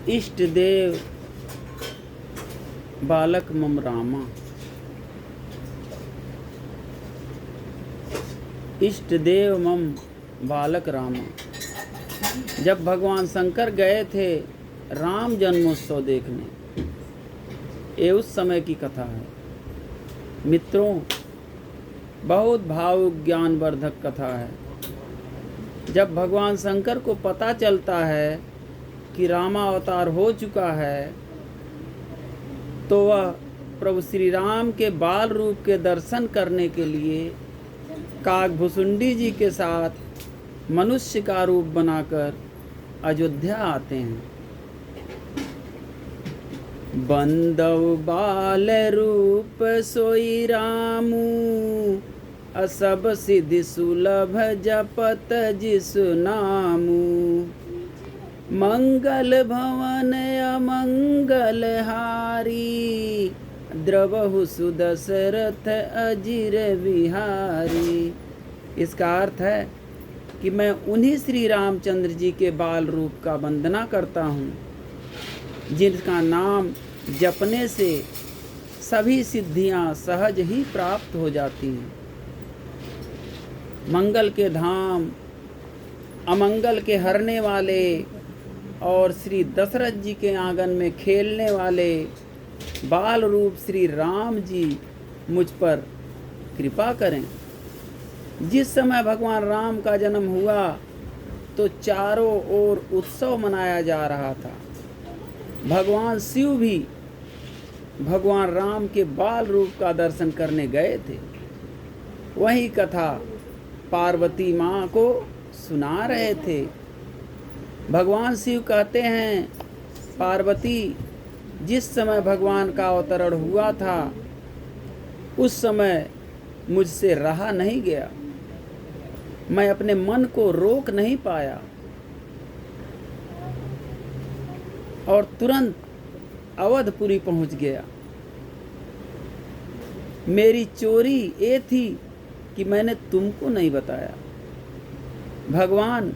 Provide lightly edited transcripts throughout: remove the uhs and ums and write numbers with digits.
इष्ट देव बालक मम रामा। इष्ट देव मम बालक रामा। जब भगवान शंकर गए थे राम जन्मोत्सव देखने, ये उस समय की कथा है मित्रों। बहुत भावुक ज्ञानवर्धक कथा है। जब भगवान शंकर को पता चलता है कि रामावतार हो चुका है, तो वह प्रभु श्री राम के बाल रूप के दर्शन करने के लिए काकभुसुंडी जी के साथ मनुष्य का रूप बनाकर अयोध्या आते हैं। बंदव बाल रूप सोई रामू, असब सिद्धि सुलभ जपत जिसु नामू। मंगल भवन अमंगल हारी, द्रवहु सुदशरथ अजिर विहारी। इसका अर्थ है कि मैं उन्हीं श्री रामचंद्र जी के बाल रूप का वंदना करता हूँ, जिनका नाम जपने से सभी सिद्धियाँ सहज ही प्राप्त हो जाती हैं। मंगल के धाम, अमंगल के हरने वाले और श्री दशरथ जी के आंगन में खेलने वाले बाल रूप श्री राम जी मुझ पर कृपा करें। जिस समय भगवान राम का जन्म हुआ तो चारों ओर उत्सव मनाया जा रहा था। भगवान शिव भी भगवान राम के बाल रूप का दर्शन करने गए थे। वही कथा पार्वती माँ को सुना रहे थे। भगवान शिव कहते हैं, पार्वती, जिस समय भगवान का अवतरण हुआ था उस समय मुझसे रहा नहीं गया, मैं अपने मन को रोक नहीं पाया और तुरंत अवधपुरी पहुंच गया। मेरी चोरी ये थी कि मैंने तुमको नहीं बताया। भगवान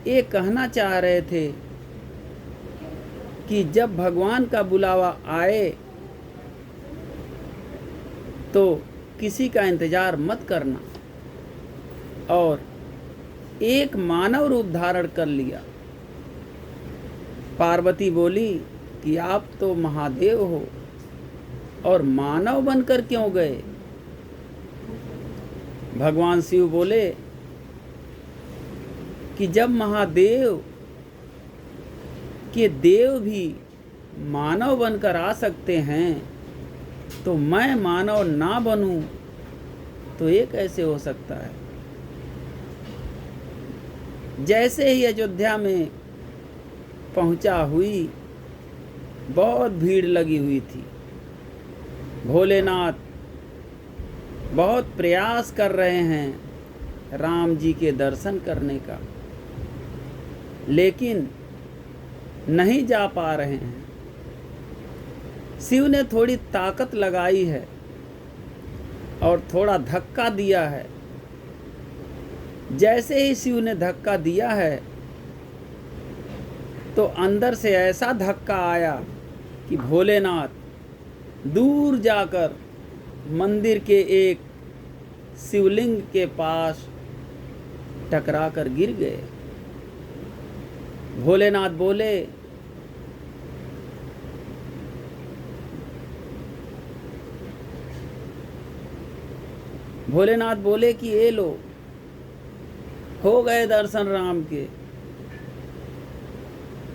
ये कहना चाह रहे थे कि जब भगवान का बुलावा आए तो किसी का इंतजार मत करना, और एक मानव रूप धारण कर लिया। पार्वती बोली कि आप तो महादेव हो और मानव बनकर क्यों गए? भगवान शिव बोले कि जब महादेव के देव भी मानव बनकर आ सकते हैं तो मैं मानव ना बनूं तो ये कैसे हो सकता है? जैसे ही अयोध्या में पहुंचा हुई, बहुत भीड़ लगी हुई थी। भोलेनाथ बहुत प्रयास कर रहे हैं राम जी के दर्शन करने का, लेकिन नहीं जा पा रहे हैं। शिव ने थोड़ी ताकत लगाई है और थोड़ा धक्का दिया है। जैसे ही शिव ने धक्का दिया है तो अंदर से ऐसा धक्का आया कि भोलेनाथ दूर जाकर मंदिर के एक शिवलिंग के पास टकरा कर गिर गए। भोलेनाथ बोले, भोलेनाथ बोले कि ये लो, हो गए दर्शन राम के।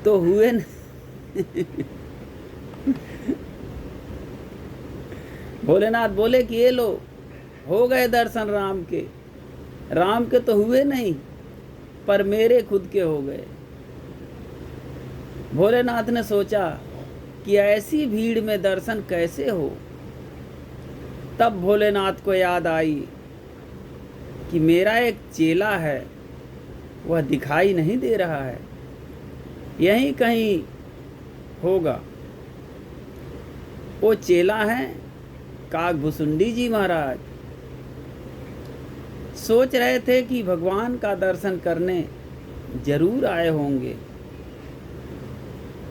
तो हुए भोलेनाथ बोले कि ये लो, हो गए दर्शन राम के। राम के तो हुए नहीं, पर मेरे खुद के हो गए। भोलेनाथ ने सोचा कि ऐसी भीड़ में दर्शन कैसे हो। तब भोलेनाथ को याद आई कि मेरा एक चेला है, वह दिखाई नहीं दे रहा है, यहीं कहीं होगा। वो चेला है काकभुसुंडी जी महाराज। सोच रहे थे कि भगवान का दर्शन करने जरूर आए होंगे।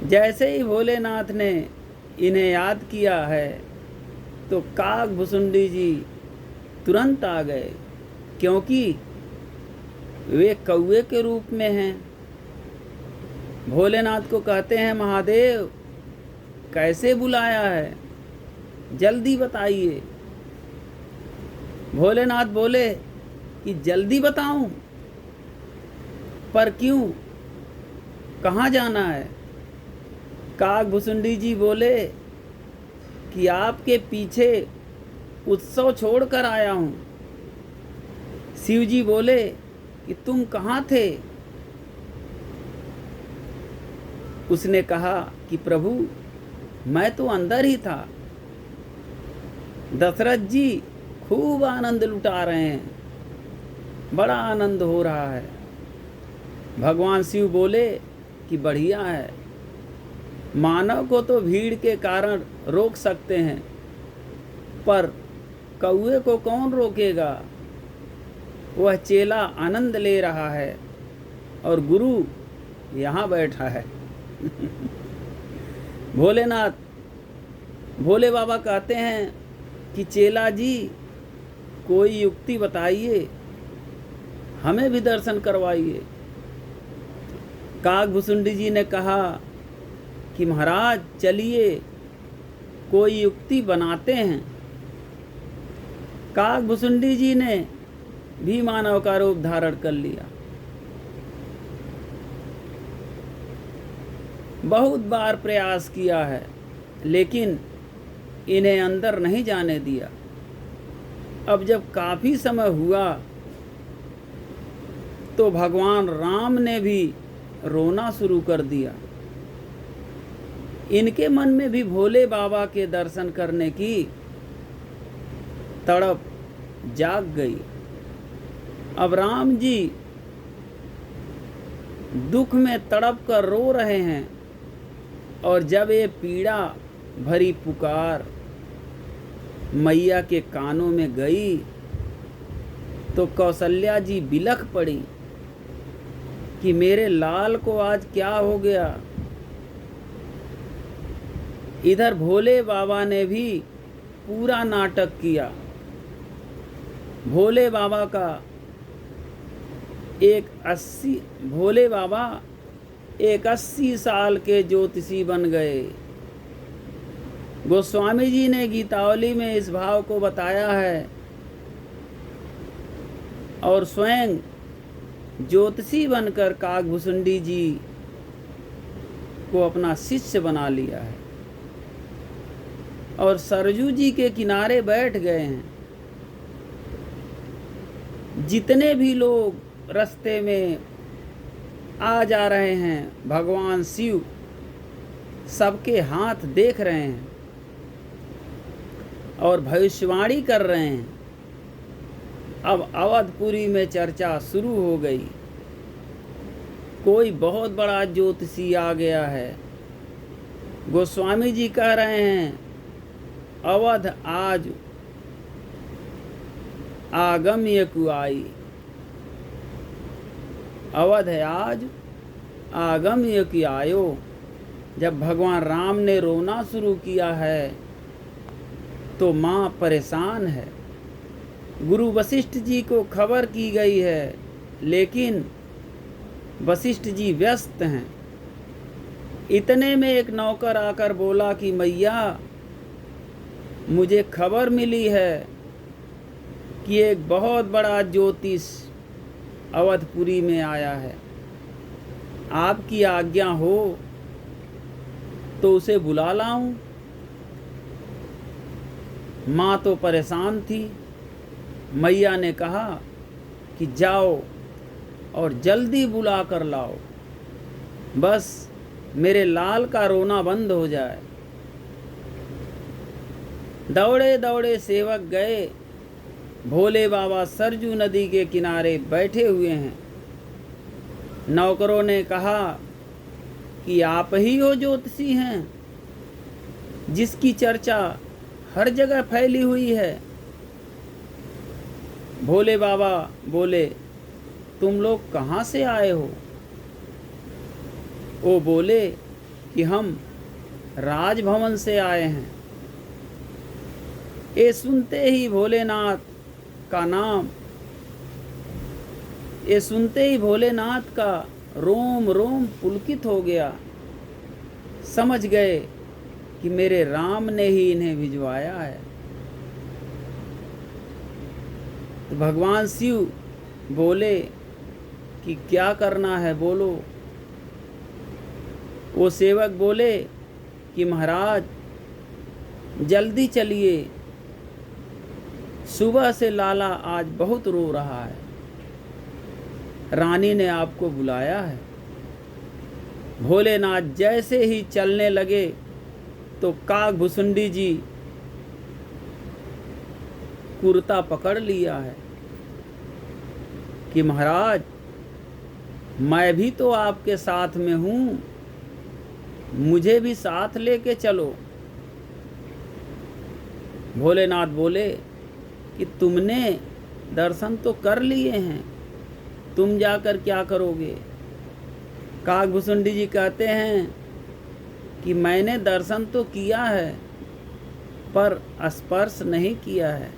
जैसे ही भोलेनाथ ने इन्हें याद किया है तो काग भुसुंडी जी तुरंत आ गए, क्योंकि वे कौवे के रूप में हैं। भोलेनाथ को कहते हैं, महादेव कैसे बुलाया है, जल्दी बताइए। भोलेनाथ बोले कि जल्दी बताऊं, पर क्यों, कहाँ जाना है? काग भुसुंडी जी बोले कि आपके पीछे उत्सव छोड़कर आया हूँ। शिव जी बोले कि तुम कहाँ थे? उसने कहा कि प्रभु मैं तो अंदर ही था। दशरथ जी खूब आनंद लुटा रहे हैं, बड़ा आनंद हो रहा है। भगवान शिव बोले कि बढ़िया है, मानव को तो भीड़ के कारण रोक सकते हैं, पर कौवे को कौन रोकेगा? वह चेला आनंद ले रहा है और गुरु यहाँ बैठा है। भोले बाबा कहते हैं कि चेला जी कोई युक्ति बताइए, हमें भी दर्शन करवाइए। काग भुसुंडी जी ने कहा कि महाराज चलिए कोई युक्ति बनाते हैं। काग भुसुंडी जी ने भी मानव का रूप धारण कर लिया। बहुत बार प्रयास किया है, लेकिन इन्हें अंदर नहीं जाने दिया। अब जब काफी समय हुआ तो भगवान राम ने भी रोना शुरू कर दिया। इनके मन में भी भोले बाबा के दर्शन करने की तड़प जाग गई। अब राम जी दुख में तड़प कर रो रहे हैं, और जब ये पीड़ा भरी पुकार मैया के कानों में गई तो कौशल्या जी बिलख पड़ी कि मेरे लाल को आज क्या हो गया। इधर भोले बाबा ने भी पूरा नाटक किया। भोले बाबा एक 80 साल के ज्योतिषी बन गए। गोस्वामी जी ने गीतावली में इस भाव को बताया है, और स्वयं ज्योतिषी बनकर काग भुसुंडी जी को अपना शिष्य बना लिया है और सरजू जी के किनारे बैठ गए हैं। जितने भी लोग रास्ते में आ जा रहे हैं, भगवान शिव सबके हाथ देख रहे हैं और भविष्यवाणी कर रहे हैं। अब अवधपुरी में चर्चा शुरू हो गई। कोई बहुत बड़ा ज्योतिषी आ गया है। गोस्वामी जी कह रहे हैं, अवध आज आगम्य कुआई। अवध है आज आगम्य की आयो। जब भगवान राम ने रोना शुरू किया है तो माँ परेशान है। गुरु वशिष्ठ जी को खबर की गई है, लेकिन वशिष्ठ जी व्यस्त हैं। इतने में एक नौकर आकर बोला कि मैया, मुझे खबर मिली है कि एक बहुत बड़ा ज्योतिष अवधपुरी में आया है। आपकी आज्ञा हो तो उसे बुला लाऊं। माँ तो परेशान थी। मैया ने कहा कि जाओ और जल्दी बुला कर लाओ, बस मेरे लाल का रोना बंद हो जाए। दौड़े दौड़े सेवक गए। भोले बाबा सरजू नदी के किनारे बैठे हुए हैं। नौकरों ने कहा कि आप ही हो ज्योतिषी हैं जिसकी चर्चा हर जगह फैली हुई है। भोले बाबा बोले, तुम लोग कहाँ से आए हो? वो बोले कि हम राजभवन से आए हैं। ये सुनते ही भोलेनाथ का नाम, ये सुनते ही भोलेनाथ का रोम रोम पुलकित हो गया। समझ गए कि मेरे राम ने ही इन्हें भिजवाया है। तो भगवान शिव बोले कि क्या करना है बोलो। वो सेवक बोले कि महाराज जल्दी चलिए, सुबह से लाला आज बहुत रो रहा है, रानी ने आपको बुलाया है। भोलेनाथ जैसे ही चलने लगे तो काकभुसुंडी जी कुर्ता पकड़ लिया है कि महाराज मैं भी तो आपके साथ में हूँ, मुझे भी साथ लेके चलो। भोलेनाथ बोले कि तुमने दर्शन तो कर लिए हैं, तुम जाकर क्या करोगे। काकभुसुंडी जी कहते हैं कि मैंने दर्शन तो किया है पर स्पर्श नहीं किया है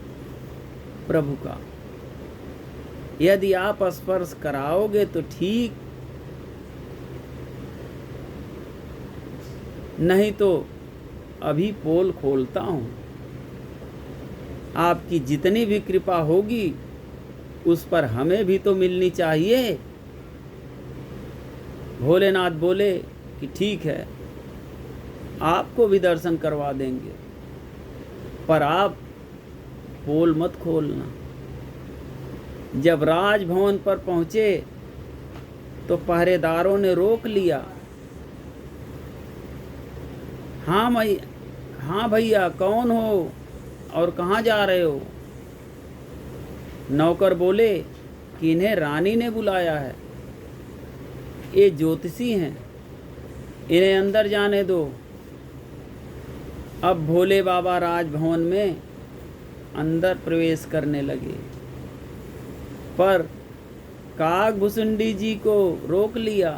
प्रभु का। यदि आप स्पर्श कराओगे तो ठीक, नहीं तो अभी पोल खोलता हूँ। आपकी जितनी भी कृपा होगी उस पर हमें भी तो मिलनी चाहिए। भोलेनाथ बोले कि ठीक है, आपको भी दर्शन करवा देंगे, पर आप पोल मत खोलना। जब राजभवन पर पहुंचे तो पहरेदारों ने रोक लिया। हाँ भैया, कौन हो और कहाँ जा रहे हो। नौकर बोले कि इन्हें रानी ने बुलाया है, ये ज्योतिषी हैं, इन्हें अंदर जाने दो। अब भोले बाबा राजभवन में अंदर प्रवेश करने लगे, पर काकभुसुंडी जी को रोक लिया।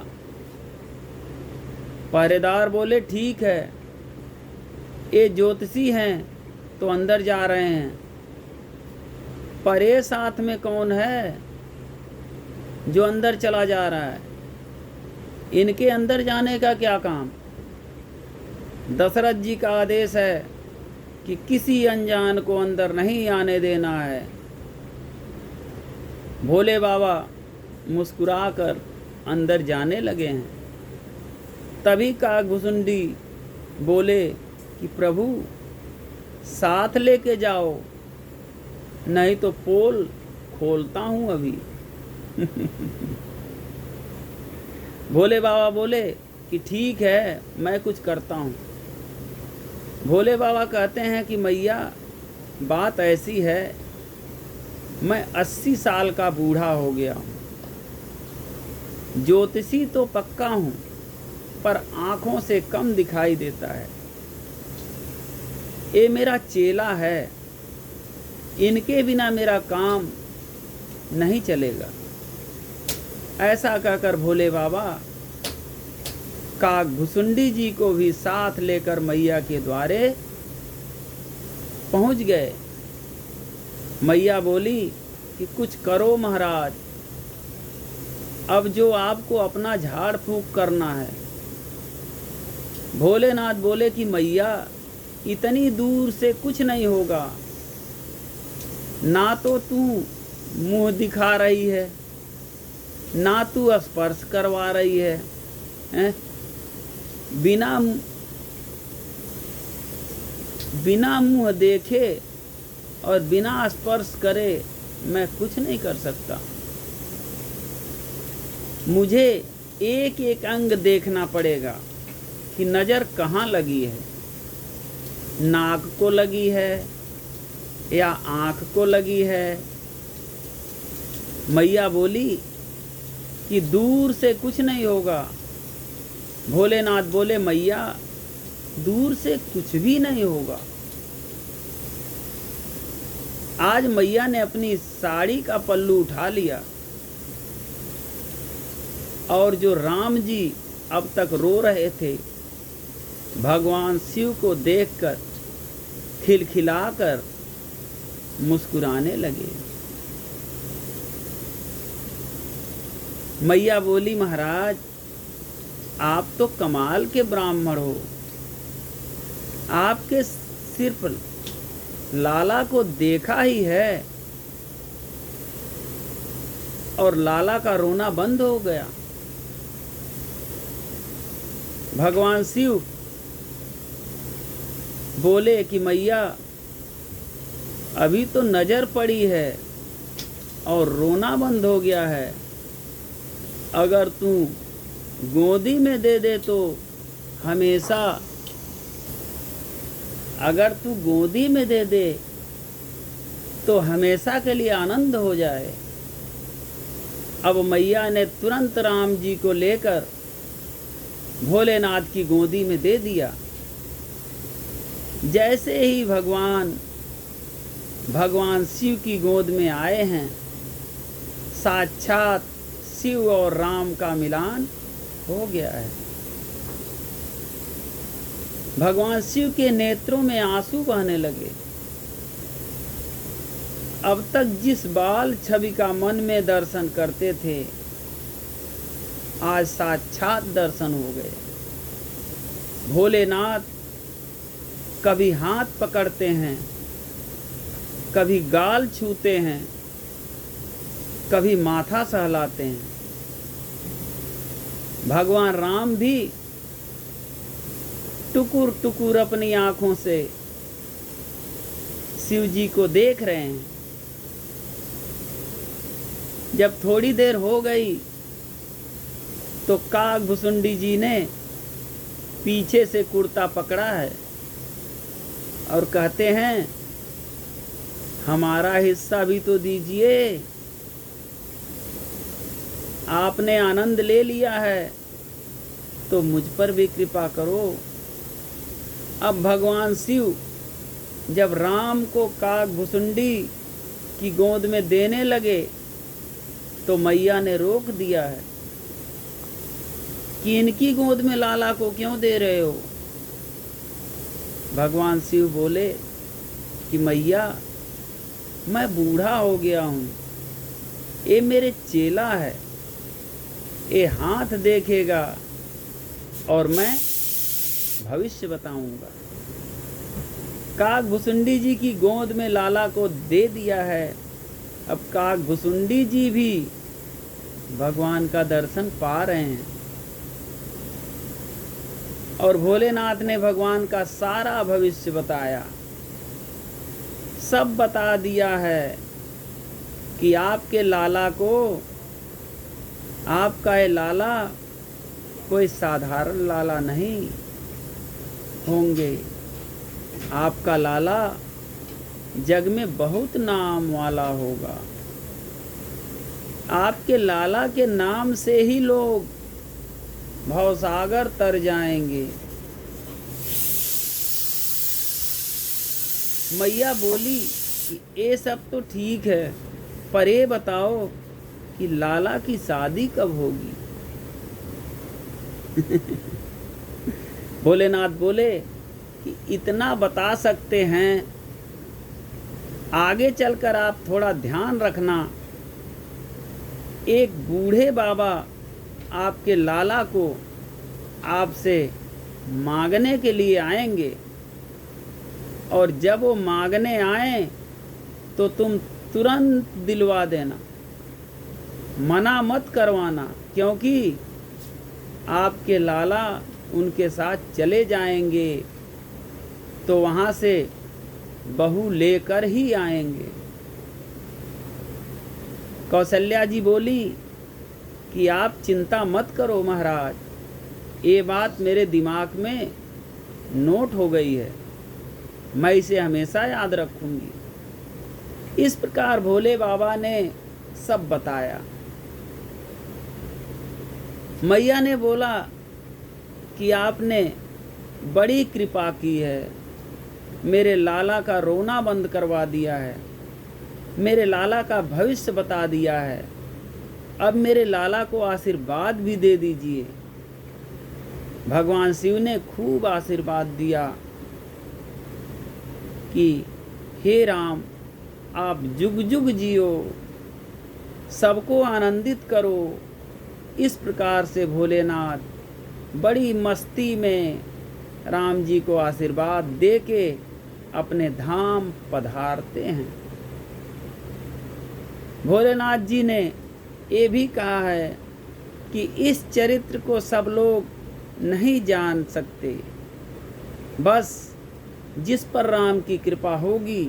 पहरेदार बोले ठीक है, ये ज्योतिषी हैं तो अंदर जा रहे हैं, पर ये साथ में कौन है जो अंदर चला जा रहा है, इनके अंदर जाने का क्या काम। दशरथ जी का आदेश है कि किसी अनजान को अंदर नहीं आने देना है। भोले बाबा मुस्कुराकर अंदर जाने लगे हैं। तभी काकभुसुंडी बोले कि प्रभु साथ लेके जाओ, नहीं तो पोल खोलता हूँ अभी। भोले बाबा बोले कि ठीक है, मैं कुछ करता हूँ। भोले बाबा कहते हैं कि मैया बात ऐसी है, मैं 80 साल का बूढ़ा हो गया हूँ, ज्योतिषी तो पक्का हूँ पर आँखों से कम दिखाई देता है। ये मेरा चेला है, इनके बिना मेरा काम नहीं चलेगा। ऐसा कहकर भोले बाबा काकभुसुंडी जी को भी साथ लेकर मैया के द्वारे पहुंच गए। मैया बोली कि कुछ करो महाराज, अब जो आपको अपना झाड़ फूंक करना है। भोलेनाथ बोले कि मैया इतनी दूर से कुछ नहीं होगा, ना तो तू मुंह दिखा रही है, ना तू स्पर्श करवा रही है, हैं? बिना मुंह देखे और बिना स्पर्श करे मैं कुछ नहीं कर सकता। मुझे एक एक अंग देखना पड़ेगा कि नज़र कहाँ लगी है, नाक को लगी है या आँख को लगी है। मैया बोली कि दूर से कुछ नहीं होगा। भोलेनाथ बोले मैया दूर से कुछ भी नहीं होगा। आज मैया ने अपनी साड़ी का पल्लू उठा लिया और जो राम जी अब तक रो रहे थे भगवान शिव को देखकर खिलखिलाकर मुस्कुराने लगे। मैया बोली, महाराज आप तो कमाल के ब्राह्मण हो, आपके सिर्फ लाला को देखा ही है और लाला का रोना बंद हो गया। भगवान शिव बोले कि मैया अभी तो नजर पड़ी है और रोना बंद हो गया है, अगर तू गोदी में दे दे तो हमेशा, अगर तू गोदी में दे दे तो हमेशा के लिए आनंद हो जाए। अब मैया ने तुरंत राम जी को लेकर भोलेनाथ की गोदी में दे दिया। जैसे ही भगवान शिव की गोद में आए हैं, साक्षात शिव और राम का मिलान हो गया है। भगवान शिव के नेत्रों में आंसू बहने लगे। अब तक जिस बाल छवि का मन में दर्शन करते थे, आज साक्षात दर्शन हो गए। भोलेनाथ कभी हाथ पकड़ते हैं, कभी गाल छूते हैं, कभी माथा सहलाते हैं। भगवान राम भी टुकुर टुकुर अपनी आंखों से शिव जी को देख रहे हैं। जब थोड़ी देर हो गई तो काकभुसुंडी जी ने पीछे से कुर्ता पकड़ा है और कहते हैं, हमारा हिस्सा भी तो दीजिए, आपने आनंद ले लिया है तो मुझ पर भी कृपा करो। अब भगवान शिव जब राम को काकभुसुंडी की गोद में देने लगे तो मैया ने रोक दिया है कि इनकी गोद में लाला को क्यों दे रहे हो। भगवान शिव बोले कि मैया मैं बूढ़ा हो गया हूँ, ये मेरे चेला है, ये हाथ देखेगा और मैं भविष्य बताऊंगा। काकभुसुंडी जी की गोद में लाला को दे दिया है। अब काकभुसुंडी जी भी भगवान का दर्शन पा रहे हैं और भोलेनाथ ने भगवान का सारा भविष्य बताया, सब बता दिया है कि आपके लाला को, आपका ये लाला कोई साधारण लाला नहीं होंगे, आपका लाला जग में बहुत नाम वाला होगा। आपके लाला के नाम से ही लोग भवसागर तर जाएंगे। मैया बोली कि ये सब तो ठीक है, पर ये बताओ कि लाला की शादी कब होगी। भोलेनाथ बोले कि इतना बता सकते हैं, आगे चलकर आप थोड़ा ध्यान रखना। एक बूढ़े बाबा आपके लाला को आपसे मांगने के लिए आएंगे और जब वो मांगने आए तो तुम तुरंत दिलवा देना, मना मत करवाना, क्योंकि आपके लाला उनके साथ चले जाएंगे तो वहाँ से बहू लेकर ही आएंगे। कौशल्या जी बोली कि आप चिंता मत करो महाराज, ये बात मेरे दिमाग में नोट हो गई है, मैं इसे हमेशा याद रखूंगी। इस प्रकार भोले बाबा ने सब बताया। मैया ने बोला कि आपने बड़ी कृपा की है, मेरे लाला का रोना बंद करवा दिया है, मेरे लाला का भविष्य बता दिया है, अब मेरे लाला को आशीर्वाद भी दे दीजिए। भगवान शिव ने खूब आशीर्वाद दिया कि हे राम, आप जुग जुग जियो, सबको आनंदित करो। इस प्रकार से भोलेनाथ बड़ी मस्ती में राम जी को आशीर्वाद दे के अपने धाम पधारते हैं। भोलेनाथ जी ने ये भी कहा है कि इस चरित्र को सब लोग नहीं जान सकते, बस जिस पर राम की कृपा होगी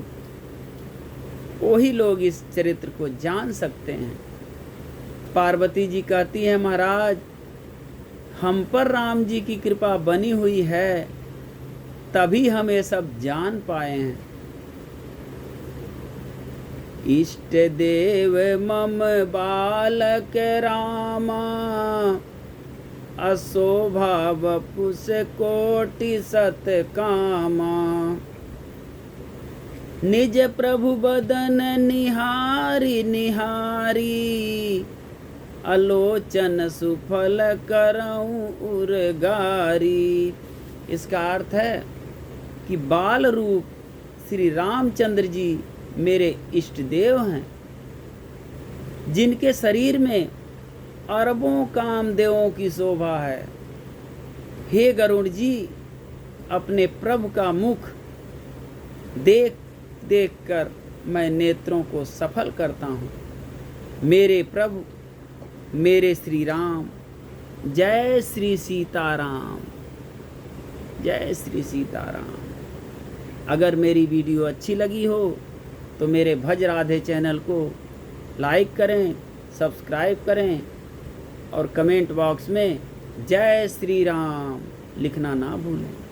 वही लोग इस चरित्र को जान सकते हैं। पार्वती जी कहती है, महाराज हम पर राम जी की कृपा बनी हुई है, तभी हम ये सब जान पाए हैं। इष्ट देव मम बालक रामा, अशोभा वपुष कोटि सत कामा। निज प्रभु बदन निहारी निहारी, अलोचन सुफल करऊं उरगारी। इसका अर्थ है कि बाल रूप श्री रामचंद्र जी मेरे इष्ट देव हैं, जिनके शरीर में अरबों कामदेवों की शोभा है। हे गरुड़ जी, अपने प्रभु का मुख देख देख कर मैं नेत्रों को सफल करता हूँ। मेरे प्रभु, मेरे श्री राम, जय श्री सीताराम, जय श्री सीताराम। अगर मेरी वीडियो अच्छी लगी हो तो मेरे भज राधे चैनल को लाइक करें, सब्सक्राइब करें और कमेंट बॉक्स में जय श्री राम लिखना ना भूलें।